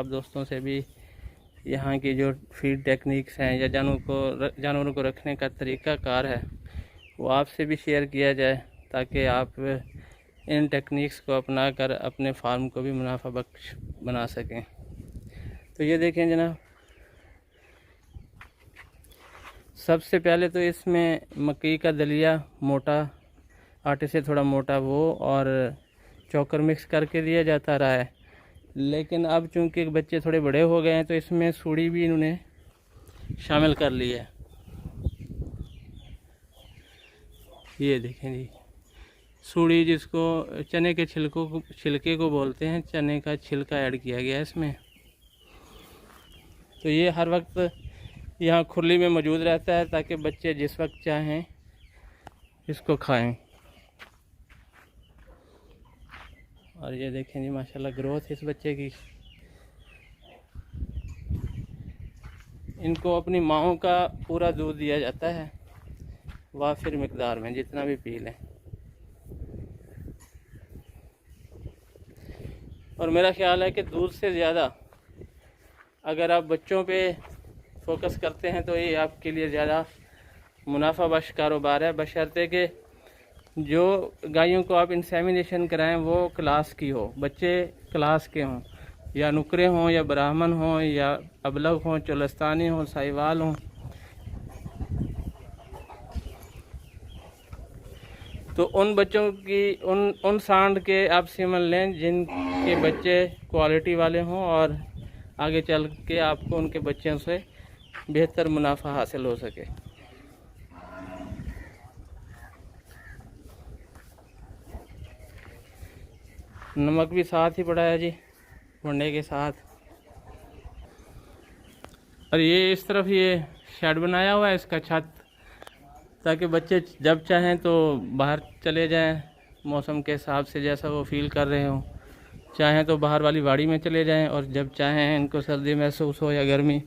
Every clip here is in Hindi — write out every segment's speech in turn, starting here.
आप दोस्तों से भी यहाँ की जो फीड टेक्निक्स हैं या जानवरों को रखने का तरीक़ाकार है वो आपसे भी शेयर किया जाए, ताकि आप इन टेक्निक्स को अपना कर अपने फार्म को भी मुनाफा बख्श बना सकें। तो ये देखें जनाब, सबसे पहले तो इसमें मकई का दलिया मोटा, आटे से थोड़ा मोटा वो और चोकर मिक्स करके दिया जाता रहा है। लेकिन अब चूँकि बच्चे थोड़े बड़े हो गए हैं तो इसमें सूढ़ी भी इन्होंने शामिल कर ली है। ये देखें जी, सूढ़ी जिसको चने के छिलके को बोलते हैं, चने का छिलका ऐड किया गया है इसमें। तो ये हर वक्त यहाँ खुली में मौजूद रहता है ताकि बच्चे जिस वक्त चाहें इसको खाएं। और ये देखें जी माशाल्लाह ग्रोथ इस बच्चे की। इनको अपनी माँओं का पूरा दूध दिया जाता है वाफिर मिकदार में, जितना भी पी लें। और मेरा ख्याल है कि दूध से ज़्यादा अगर आप बच्चों पे फोकस करते हैं तो ये आपके लिए ज़्यादा मुनाफा बख्श कारोबार है, बशर्ते कि जो गायों को आप इंसेमिनेशन कराएं वो क्लास की हो, बच्चे क्लास के हों, या नुकरे हों या ब्राह्मण हों या अबलग हों, चोलस्तानी हों, साहिवाल हों। तो उन बच्चों की उन सांड के आप सीमन लें जिनके बच्चे क्वालिटी वाले हों और आगे चल के आपको उनके बच्चों से बेहतर मुनाफा हासिल हो सके। नमक भी साथ ही पड़ा है जी भुनने के साथ। और ये इस तरफ ये शेड बनाया हुआ है इसका छत, ताकि बच्चे जब चाहें तो बाहर चले जाएं मौसम के हिसाब से, जैसा वो फील कर रहे हों। चाहें तो बाहर वाली वाड़ी में चले जाएं और जब चाहें इनको सर्दी महसूस हो या गर्मी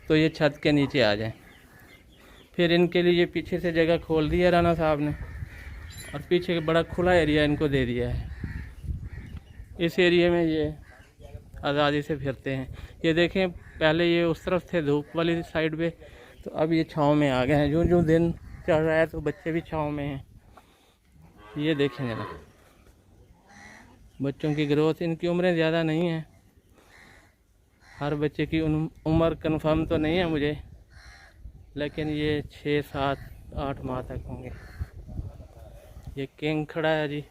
तो ये छत के नीचे आ जाएं। फिर इनके लिए पीछे से जगह खोल दी है राना साहब ने और पीछे बड़ा खुला एरिया इनको दे दिया है। इस एरिया में ये आज़ादी से फिरते हैं। ये देखें पहले ये उस तरफ थे धूप वाली साइड पे, तो अब ये छाँव में आ गए हैं। जो जो दिन चढ़ रहा है तो बच्चे भी छाँव में हैं। ये देखें जरा बच्चों की ग्रोथ, इनकी उम्रें ज़्यादा नहीं हैं। हर बच्चे की उम्र कंफर्म तो नहीं है मुझे, लेकिन ये 6, 7, 8 माह तक होंगे। ये किंग खड़ा है जी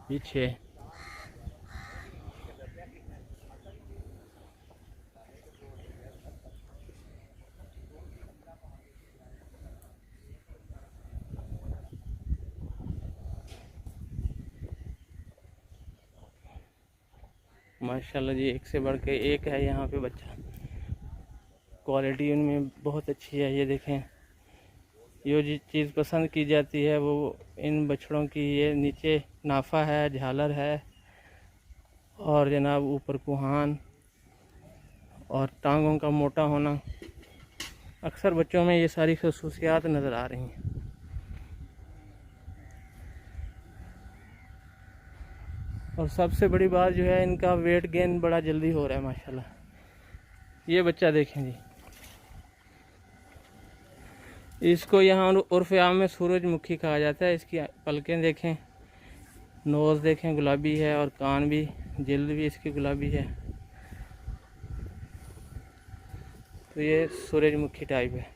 पीछे। माशाल्लाह जी एक से बढ़ के एक है यहाँ पे बच्चा, क्वालिटी उनमें बहुत अच्छी है। ये देखें, ये जो चीज़ पसंद की जाती है वो इन बछड़ों की, ये नीचे नाफा है, झालर है और जनाब ऊपर कुहान और टांगों का मोटा होना। अक्सर बच्चों में ये सारी खसूसियात नज़र आ रही हैं। और सबसे बड़ी बात जो है इनका वेट गेन बड़ा जल्दी हो रहा है माशाल्लाह। ये बच्चा देखें जी, इसको यहाँ उर्फ़ आम में सूरजमुखी कहा जाता है। इसकी पलकें देखें, नोज़ देखें गुलाबी है और कान भी, जिल्द भी इसकी गुलाबी है। तो ये सूरजमुखी टाइप है।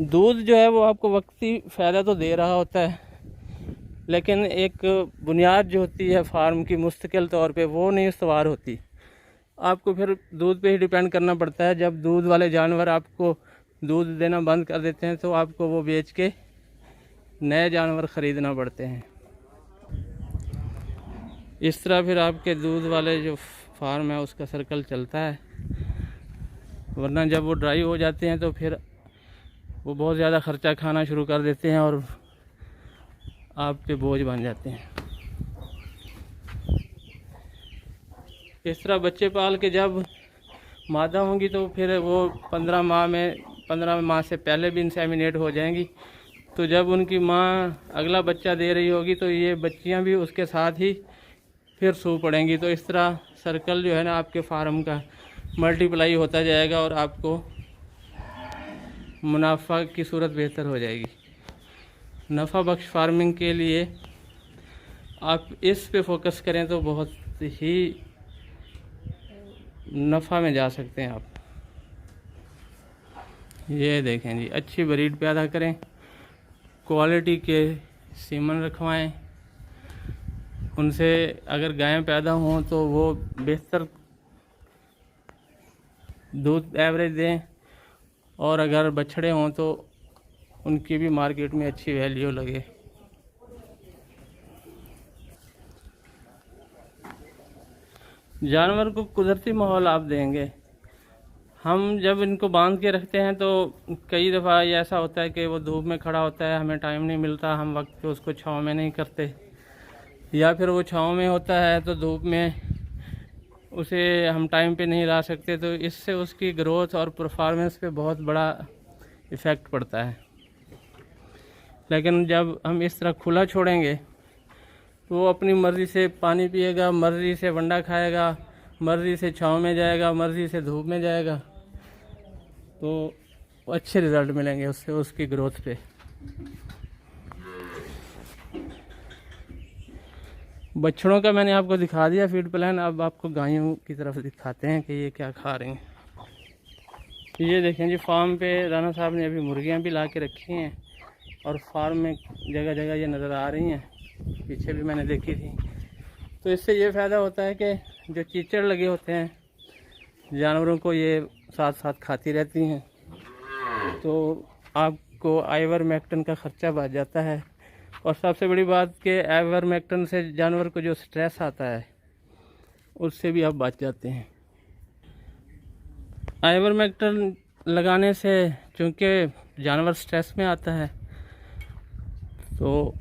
दूध जो है वो आपको वक्ती फ़ायदा तो दे रहा होता है, लेकिन एक बुनियाद जो होती है फार्म की मुस्तकिल तौर पे वो नहीं इस्तवार होती। आपको फिर दूध पे ही डिपेंड करना पड़ता है। जब दूध वाले जानवर आपको दूध देना बंद कर देते हैं तो आपको वो बेच के नए जानवर ख़रीदना पड़ते हैं। इस तरह फिर आपके दूध वाले जो फार्म है उसका सर्कल चलता है, वरना जब वो ड्राई हो जाते हैं तो फिर वो बहुत ज़्यादा ख़र्चा खाना शुरू कर देते हैं और आप पे बोझ बन जाते हैं। इस तरह बच्चे पाल के जब मादा होंगी तो फिर वो 15 माह में 15 माह से पहले भी इंसेमिनेट हो जाएंगी। तो जब उनकी माँ अगला बच्चा दे रही होगी तो ये बच्चियाँ भी उसके साथ ही फिर सू पड़ेंगी। तो इस तरह सर्कल जो है ना आपके फार्म का मल्टीप्लाई होता जाएगा और आपको मुनाफा की सूरत बेहतर हो जाएगी। नफ़ा बख्श फार्मिंग के लिए आप इस पे फोकस करें तो बहुत ही नफ़ा में जा सकते हैं आप। ये देखें जी, अच्छी ब्रीड पैदा करें, क्वालिटी के सीमन रखवाएं, उनसे अगर गायें पैदा हों तो वो बेहतर दूध एवरेज दें, और अगर बछड़े हों तो उनकी भी मार्केट में अच्छी वैल्यू लगे। जानवर को कुदरती माहौल आप देंगे। हम जब इनको बांध के रखते हैं तो कई दफ़ा ऐसा होता है कि वो धूप में खड़ा होता है, हमें टाइम नहीं मिलता, हम वक्त पे उसको छाँव में नहीं करते, या फिर वो छाँव में होता है तो धूप में उसे हम टाइम पे नहीं ला सकते। तो इससे उसकी ग्रोथ और परफॉर्मेंस पे बहुत बड़ा इफ़ेक्ट पड़ता है। लेकिन जब हम इस तरह खुला छोड़ेंगे तो वो अपनी मर्ज़ी से पानी पिएगा, मर्ज़ी से वंडा खाएगा, मर्ज़ी से छाँव में जाएगा, मर्ज़ी से धूप में जाएगा, तो अच्छे रिज़ल्ट मिलेंगे उससे उसकी ग्रोथ पे। बछड़ों का मैंने आपको दिखा दिया फीड प्लान। अब आपको गायों की तरफ दिखाते हैं कि ये क्या खा रही हैं। ये देखें जी, फार्म पे राना साहब ने अभी मुर्गियां भी ला के रखी हैं और फार्म में जगह जगह ये नज़र आ रही हैं, पीछे भी मैंने देखी थी। तो इससे ये फ़ायदा होता है कि जो कीचड़ लगे होते हैं जानवरों को ये साथ साथ खाती रहती हैं, तो आपको आइवरमेक्टिन का ख़र्चा बच जाता है। और सबसे बड़ी बात कि आइवरमेक्टिन से जानवर को जो स्ट्रेस आता है उससे भी आप बच जाते हैं। आइवरमेक्टिन लगाने से चूँकि जानवर स्ट्रेस में आता है तो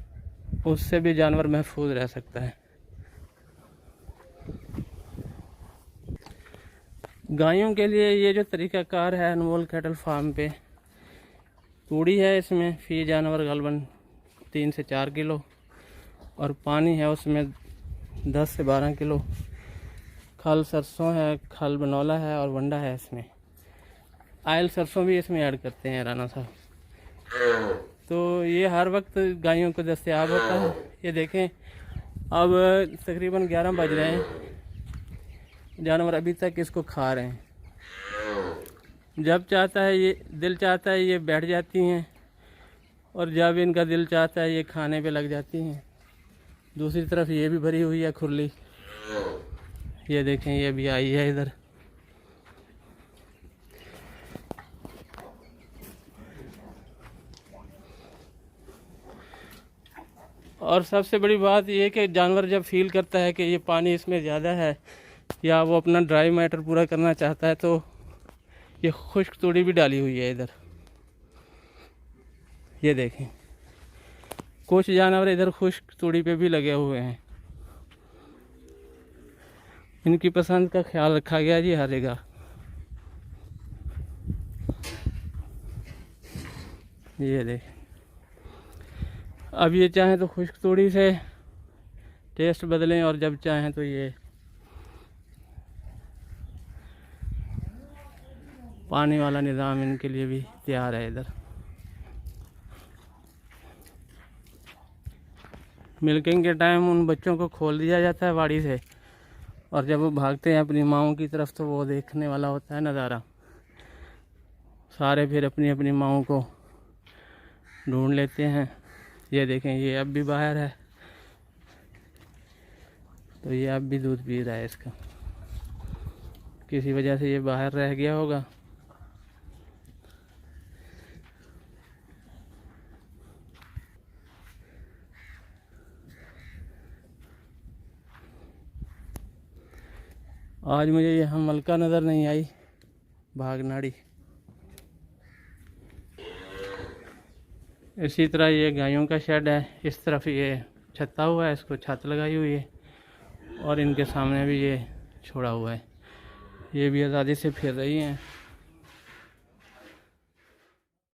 उससे भी जानवर महफूज रह सकता है। गायों के लिए ये जो तरीक़ाकार है अनमोल कैटल फार्म पे, तूड़ी है इसमें फ़ी जानवर गलबन 3 से 4 किलो, और पानी है उसमें 10 से 12 किलो, खल सरसों है, खल बनौला है और वंडा है। इसमें आयल सरसों भी इसमें ऐड करते हैं राना साहब। तो ये हर वक्त गायों को दस्तयाब होता है। ये देखें, अब तकरीबन 11 बज रहे हैं, जानवर अभी तक इसको खा रहे हैं। जब चाहता है ये दिल चाहता है ये बैठ जाती हैं, और जब इनका दिल चाहता है ये खाने पे लग जाती हैं। दूसरी तरफ ये भी भरी हुई है खुरली, ये देखें ये भी आई है इधर। और सबसे बड़ी बात ये कि जानवर जब फील करता है कि ये पानी इसमें ज़्यादा है या वो अपना ड्राई मैटर पूरा करना चाहता है तो ये खुश्क तूड़ी भी डाली हुई है इधर। ये देखें, कुछ जानवर इधर खुश्क तूड़ी पे भी लगे हुए हैं। इनकी पसंद का ख्याल रखा गया जी हर जगह। ये देखें, अब ये चाहें तो खुश्क तूड़ी से टेस्ट बदलें, और जब चाहें तो ये पानी वाला निज़ाम इनके लिए भी तैयार है। इधर मिल्किंग के टाइम उन बच्चों को खोल दिया जाता है वाड़ी से, और जब वो भागते हैं अपनी माओं की तरफ तो वो देखने वाला होता है नज़ारा। सारे फिर अपनी अपनी माओं को ढूंढ लेते हैं। ये देखें, ये अब भी बाहर है, तो ये अब भी दूध पी रहा है। इसका किसी वजह से ये बाहर रह गया होगा। आज मुझे यहाँ मलका नज़र नहीं आई, भागनाड़ी। इसी तरह ये गायों का शेड है, इस तरफ ये छत्ता हुआ है, इसको छत लगाई हुई है, और इनके सामने भी ये छोड़ा हुआ है। ये भी आज़ादी से फिर रही हैं।